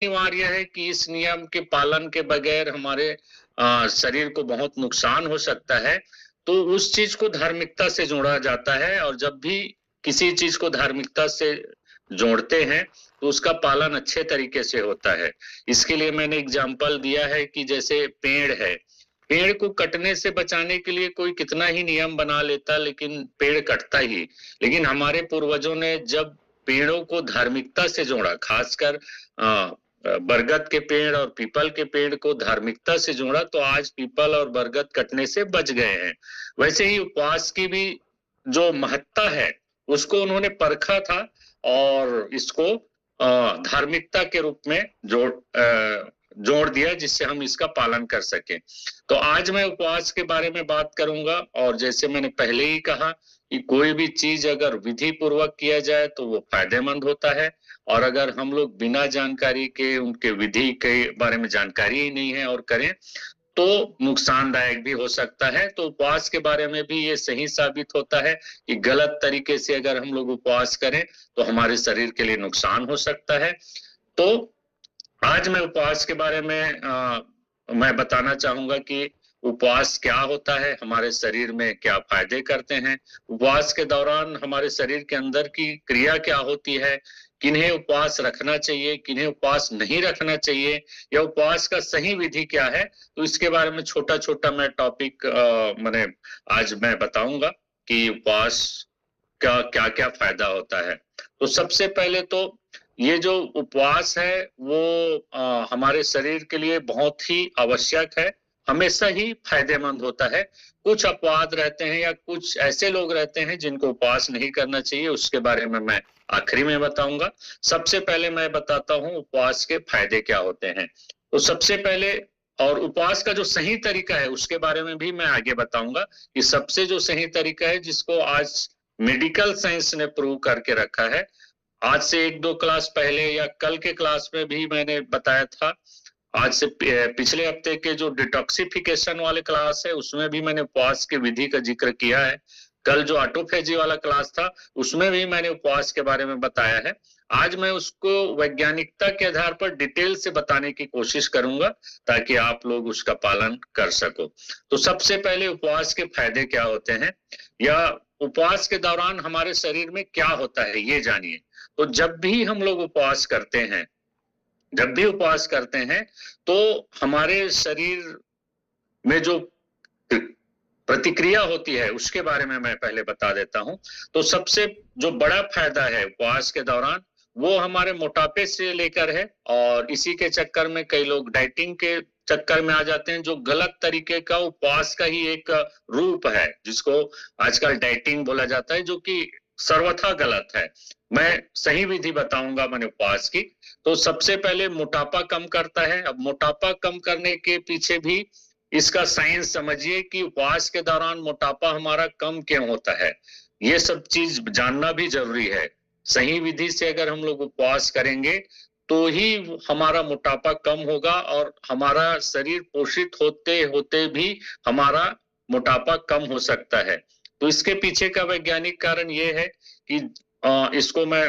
अनिवार्य है कि इस नियम के पालन के बगैर हमारे शरीर को बहुत नुकसान हो सकता है, तो उस चीज को धार्मिकता से जोड़ा जाता है। और जब भी किसी चीज को धार्मिकता से जोड़ते हैं तो उसका पालन अच्छे तरीके से होता है। इसके लिए मैंने एग्जाम्पल दिया है कि जैसे पेड़ है, पेड़ को कटने से बचाने के लिए कोई कितना ही नियम बना लेता, लेकिन पेड़ कटता ही। लेकिन हमारे पूर्वजों ने जब पेड़ों को धार्मिकता से जोड़ा, खासकर बरगद के पेड़ और पीपल के पेड़ को धार्मिकता से जोड़ा, तो आज पीपल और बरगद कटने से बच गए हैं। वैसे ही उपवास की भी जो महत्ता है उसको उन्होंने परखा था और इसको धार्मिकता के रूप में जोड़ दिया, जिससे हम इसका पालन कर सकें। तो आज मैं उपवास के बारे में बात करूंगा, और जैसे मैंने पहले ही कहा कि कोई भी चीज अगर विधि पूर्वक किया जाए तो वो फायदेमंद होता है, और अगर हम लोग बिना जानकारी के, उनके विधि के बारे में जानकारी ही नहीं है और करें तो नुकसानदायक भी हो सकता है। तो उपवास के बारे में भी ये सही साबित होता है कि गलत तरीके से अगर हम लोग उपवास करें तो हमारे शरीर के लिए नुकसान हो सकता है। तो आज मैं उपवास के बारे में मैं बताना चाहूंगा कि उपवास क्या होता है, हमारे शरीर में क्या फायदे करते हैं, उपवास के दौरान हमारे शरीर के अंदर की क्रिया क्या होती है, किन्हें उपवास रखना चाहिए, किन्हें उपवास नहीं रखना चाहिए, या उपवास का सही विधि क्या है। तो इसके बारे में छोटा छोटा मैं टॉपिक मैंने आज मैं बताऊंगा कि उपवास का क्या क्या फायदा होता है। तो सबसे पहले तो ये जो उपवास है वो हमारे शरीर के लिए बहुत ही आवश्यक है, हमेशा ही फायदेमंद होता है। कुछ अपवाद रहते हैं या कुछ ऐसे लोग रहते हैं जिनको उपवास नहीं करना चाहिए, उसके बारे में मैं आखिरी में बताऊंगा। सबसे पहले मैं बताता हूं उपवास के फायदे क्या होते हैं। तो सबसे पहले, और उपवास का जो सही तरीका है उसके बारे में भी मैं आगे बताऊंगा कि सबसे जो सही तरीका है जिसको आज मेडिकल साइंस ने प्रूव करके रखा है। आज से 1-2 क्लास पहले या कल के क्लास में भी मैंने बताया था। आज से पिछले हफ्ते के जो डिटॉक्सिफिकेशन वाले क्लास है उसमें भी मैंने उपवास की विधि का जिक्र किया है। कल जो ऑटोफेजी वाला क्लास था उसमें भी मैंने उपवास के बारे में बताया है। आज मैं उसको वैज्ञानिकता के आधार पर डिटेल से बताने की कोशिश करूंगा ताकि आप लोग उसका पालन कर सको। तो सबसे पहले उपवास के फायदे क्या होते हैं, या उपवास के दौरान हमारे शरीर में क्या होता है ये जानिए। तो जब भी हम लोग उपवास करते हैं, जब भी उपवास करते हैं तो हमारे शरीर में जो प्रतिक्रिया होती है उसके बारे में मैं पहले बता देता हूं। तो सबसे जो बड़ा फायदा है उपवास के दौरान वो हमारे मोटापे से लेकर है, और इसी के चक्कर में कई लोग डाइटिंग के चक्कर में आ जाते हैं, जो गलत तरीके का उपवास का ही एक रूप है जिसको आजकल डाइटिंग बोला जाता है, जो कि सर्वथा गलत है। मैं सही विधि बताऊंगा मैंने उपवास की। तो सबसे पहले मोटापा कम करता है। अब मोटापा कम करने के पीछे भी इसका साइंस समझिए कि उपवास के दौरान मोटापा हमारा कम क्यों होता है, ये सब चीज जानना भी जरूरी है। सही विधि से अगर हम लोग उपवास करेंगे तो ही हमारा मोटापा कम होगा, और हमारा शरीर पोषित होते होते भी हमारा मोटापा कम हो सकता है। तो इसके पीछे का वैज्ञानिक कारण ये है कि इसको मैं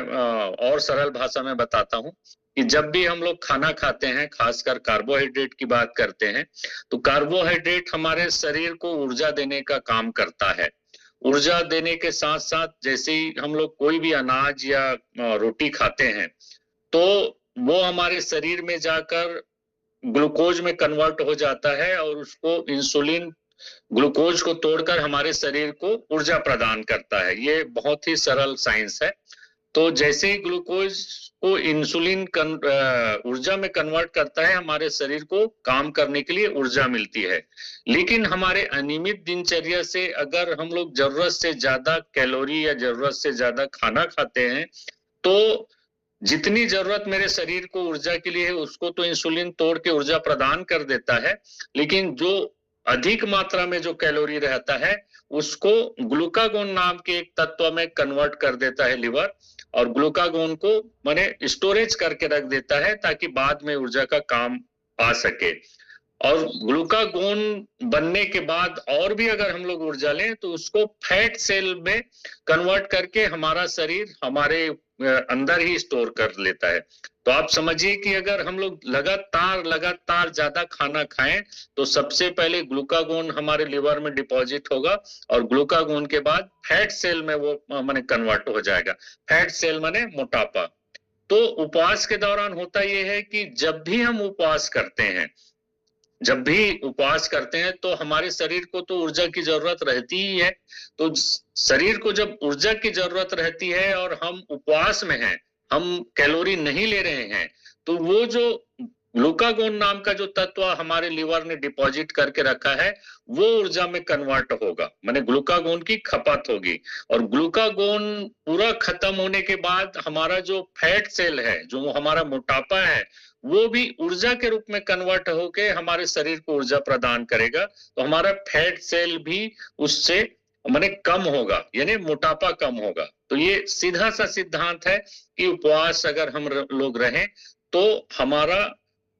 और सरल भाषा में बताता हूं कि जब भी हम लोग खाना खाते हैं, खासकर कार्बोहाइड्रेट की बात करते हैं, तो कार्बोहाइड्रेट हमारे शरीर को ऊर्जा देने का काम करता है। ऊर्जा देने के साथ साथ जैसे ही हम लोग कोई भी अनाज या रोटी खाते हैं तो वो हमारे शरीर में जाकर ग्लूकोज में कन्वर्ट हो जाता है, और उसको इंसुलिन ग्लूकोज को तोड़कर हमारे शरीर को ऊर्जा प्रदान करता है। ये बहुत ही सरल साइंस है। तो जैसे ही ग्लूकोज को इंसुलिन ऊर्जा में कन्वर्ट करता है, हमारे शरीर को काम करने के लिए ऊर्जा मिलती है। लेकिन हमारे अनियमित दिनचर्या से अगर हम लोग जरूरत से ज्यादा कैलोरी या जरूरत से ज्यादा खाना खाते हैं तो जितनी जरूरत मेरे शरीर को ऊर्जा के लिए है उसको तो इंसुलिन तोड़ के ऊर्जा प्रदान कर देता है, लेकिन जो अधिक मात्रा में जो कैलोरी रहता है उसको ग्लूकागोन नाम के एक तत्व में कन्वर्ट कर देता है लिवर, और ग्लूकागोन को माने स्टोरेज करके रख देता है ताकि बाद में ऊर्जा का काम आ सके। और ग्लूकागोन बनने के बाद और भी अगर हम लोग ऊर्जा लें तो उसको फैट सेल में कन्वर्ट करके हमारा शरीर हमारे अंदर ही स्टोर कर लेता है। तो आप समझिए कि अगर हम लोग लगातार ज्यादा खाना खाएं तो सबसे पहले ग्लूकागोन हमारे लिवर में डिपॉजिट होगा और ग्लूकागोन के बाद फैट सेल में वो माने कन्वर्ट हो जाएगा। फैट सेल माने मोटापा। तो उपवास के दौरान होता यह है कि जब भी हम उपवास करते हैं, जब भी उपवास करते हैं तो हमारे शरीर को तो ऊर्जा की जरूरत रहती ही है। तो शरीर को जब ऊर्जा की जरूरत रहती है और हम उपवास में हैं, हम कैलोरी नहीं ले रहे हैं, तो वो जो ग्लूकागोन नाम का जो तत्व हमारे लिवर ने डिपॉजिट करके रखा है वो ऊर्जा में कन्वर्ट होगा, माने ग्लूकागोन की खपत होगी। और ग्लूकागोन पूरा खत्म होने के बाद हमारा जो फैट सेल है, जो हमारा मोटापा है, वो भी ऊर्जा के रूप में कन्वर्ट होके हमारे शरीर को ऊर्जा प्रदान करेगा। तो हमारा फैट सेल भी उससे माने कम होगा, यानी मोटापा कम होगा। तो ये सीधा सा सिद्धांत है कि उपवास अगर हम लोग रहें तो हमारा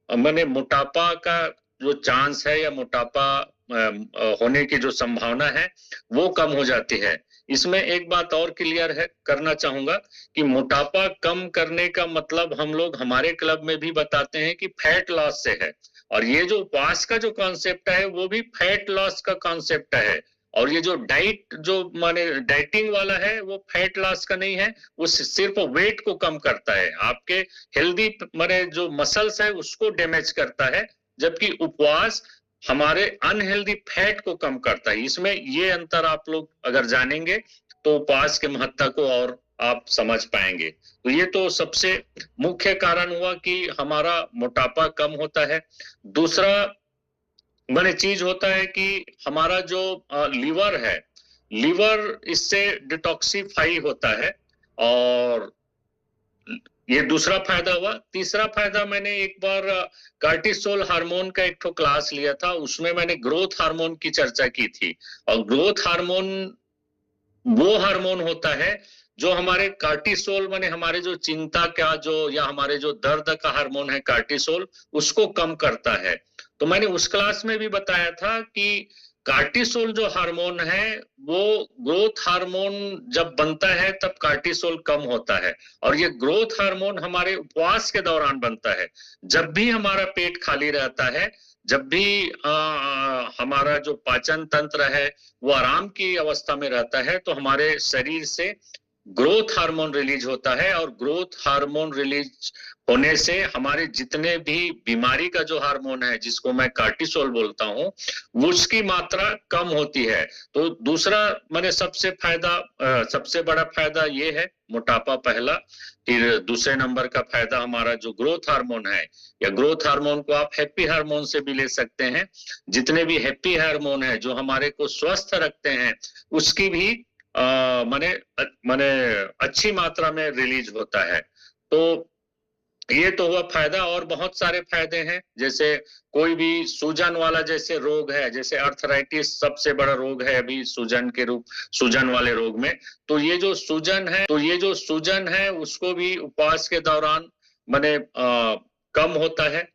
माने मोटापा का जो चांस है या मोटापा होने की जो संभावना है वो कम हो जाती है। इसमें एक बात और क्लियर है करना चाहूंगा कि मोटापा कम करने का मतलब हम लोग हमारे क्लब में भी बताते हैं कि फैट लॉस से है। और ये जो उपवास का जो कॉन्सेप्ट है वो भी फैट लॉस का कॉन्सेप्ट है। और ये जो डाइट जो माने डाइटिंग वाला है वो फैट लॉस का नहीं है, वो सिर्फ वेट को कम करता है, आपके हेल्दी माने जो मसल्स है उसको डैमेज करता है, जबकि उपवास हमारे अनहेल्दी फैट को कम करता है। इसमें ये अंतर आप लोग अगर जानेंगे तो उपवास के महत्व को और आप समझ पाएंगे। तो ये तो सबसे मुख्य कारण हुआ कि हमारा मोटापा कम होता है। दूसरा माने चीज होता है कि हमारा जो लीवर है, लीवर इससे डिटॉक्सिफाई होता है और ये दूसरा फायदा हुआ। तीसरा फायदा, मैंने एक बार कार्टिसोल हार्मोन का एक ठो क्लास लिया था, उसमें मैंने ग्रोथ हार्मोन की चर्चा की थी। और ग्रोथ हार्मोन वो हार्मोन होता है जो हमारे कार्टिसोल माने हमारे जो चिंता का जो या हमारे जो दर्द का हार्मोन है कार्टिसोल, उसको कम करता है। तो मैंने उस क्लास में भी बताया था कि कार्टिसोल जो हार्मोन है वो ग्रोथ हार्मोन जब बनता है तब कार्टिसोल कम होता है। और ये ग्रोथ हार्मोन हमारे उपवास के दौरान बनता है, जब भी हमारा पेट खाली रहता है, जब भी हमारा जो पाचन तंत्र है वो आराम की अवस्था में रहता है, तो हमारे शरीर से ग्रोथ हार्मोन रिलीज होता है। और ग्रोथ हार्मोन रिलीज होने से हमारे जितने भी बीमारी का जो हार्मोन है जिसको मैं कार्टिसोल बोलता हूं, उसकी मात्रा कम होती है। तो दूसरा माने सबसे बड़ा फायदा ये है, मोटापा पहला। फिर दूसरे नंबर का फायदा हमारा जो ग्रोथ हार्मोन है, या ग्रोथ हार्मोन को आप हैप्पी हार्मोन से भी ले सकते हैं। जितने भी हैप्पी हार्मोन है जो हमारे को स्वस्थ रखते हैं, उसकी भी माने अच्छी मात्रा में रिलीज होता है। तो ये तो हुआ फायदा। और बहुत सारे फायदे हैं, जैसे कोई भी सूजन वाला जैसे रोग है, जैसे अर्थराइटिस सबसे बड़ा रोग है अभी सूजन वाले रोग में। तो ये जो सूजन है उसको भी उपवास के दौरान माने कम होता है।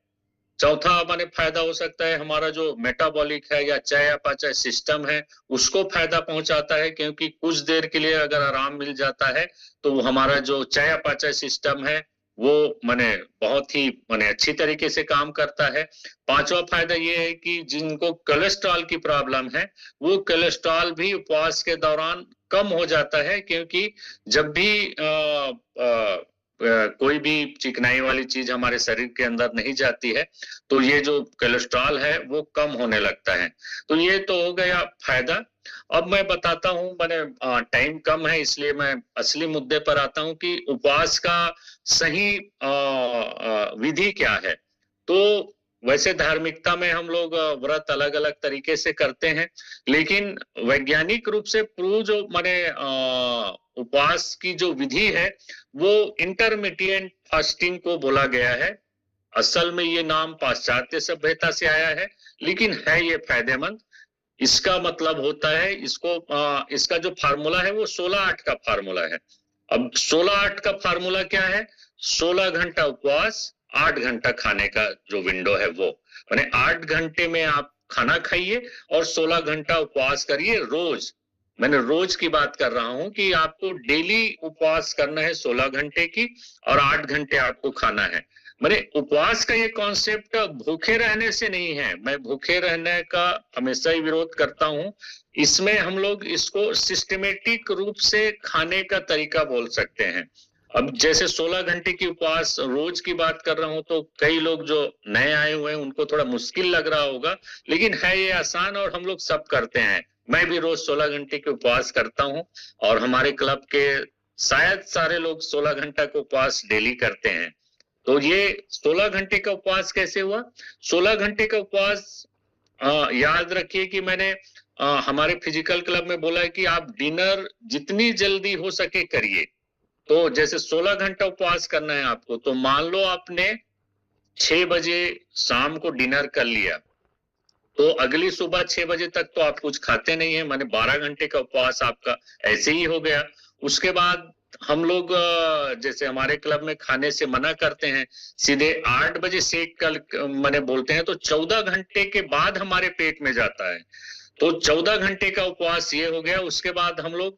चौथा माने फायदा हो सकता है हमारा जो मेटाबॉलिक है या चयापचय सिस्टम है उसको फायदा पहुंचाता है, क्योंकि कुछ देर के लिए अगर आराम मिल जाता है तो हमारा जो चयापचय सिस्टम है वो माने बहुत ही माने अच्छी तरीके से काम करता है। पांचवा फायदा ये है कि जिनको कोलेस्ट्रॉल की प्रॉब्लम है वो कोलेस्ट्रॉल भी उपवास के दौरान कम हो जाता है, क्योंकि जब भी कोई भी चिकनाई वाली चीज हमारे शरीर के अंदर नहीं जाती है तो ये जो कोलेस्ट्रॉल है वो कम होने लगता है। तो ये तो हो गया फायदा। अब मैं बताता हूं, मैंने टाइम कम है इसलिए मैं असली मुद्दे पर आता हूं कि उपवास का सही विधि क्या है। तो वैसे धार्मिकता में हम लोग व्रत अलग अलग तरीके से करते हैं, लेकिन वैज्ञानिक रूप से प्रूव जो माने उपवास की जो विधि है वो इंटरमिटेंट फास्टिंग को बोला गया है। असल में ये नाम पाश्चात्य सभ्यता से आया है, लेकिन है ये फायदेमंद। इसका मतलब होता है इसका जो फार्मूला है वो 16-8 का फार्मूला है। अब 16-8 का फार्मूला क्या है? 16 घंटा उपवास, 8 घंटा खाने का जो विंडो है वो, माने 8 घंटे में आप खाना खाइए और 16 घंटा उपवास करिए रोज। मैंने रोज की बात कर रहा हूं कि आपको डेली उपवास करना है 16 घंटे की, और 8 घंटे आपको खाना है। मैंने उपवास का ये कॉन्सेप्ट भूखे रहने से नहीं है, मैं भूखे रहने का हमेशा ही विरोध करता हूं। इसमें हम लोग इसको सिस्टमेटिक रूप से खाने का तरीका बोल सकते हैं। अब जैसे 16 घंटे की उपवास रोज की बात कर रहा हूं, तो कई लोग जो नए आए हुए हैं उनको थोड़ा मुश्किल लग रहा होगा, लेकिन है ये आसान और हम लोग सब करते हैं। मैं भी रोज 16 घंटे के उपवास करता हूं, और हमारे क्लब के शायद सारे लोग 16 घंटा का उपवास डेली करते हैं। तो ये 16 घंटे का उपवास कैसे हुआ? 16 घंटे का उपवास याद रखिए कि मैंने हमारे फिजिकल क्लब में बोला है कि आप डिनर जितनी जल्दी हो सके करिए। तो जैसे 16 घंटा उपवास करना है आपको, तो मान लो आपने 6 बजे शाम को डिनर कर लिया, तो अगली सुबह 6 बजे तक तो आप कुछ खाते नहीं है, माने 12 घंटे का उपवास आपका ऐसे ही हो गया। उसके बाद हम लोग जैसे हमारे क्लब में खाने से मना करते हैं, सीधे 8 बजे सेक कल माने बोलते हैं, तो 14 घंटे के बाद हमारे पेट में जाता है। तो 14 घंटे का उपवास ये हो गया। उसके बाद हम लोग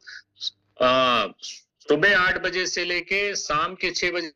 सुबह 8 बजे से लेके शाम के 6 बजे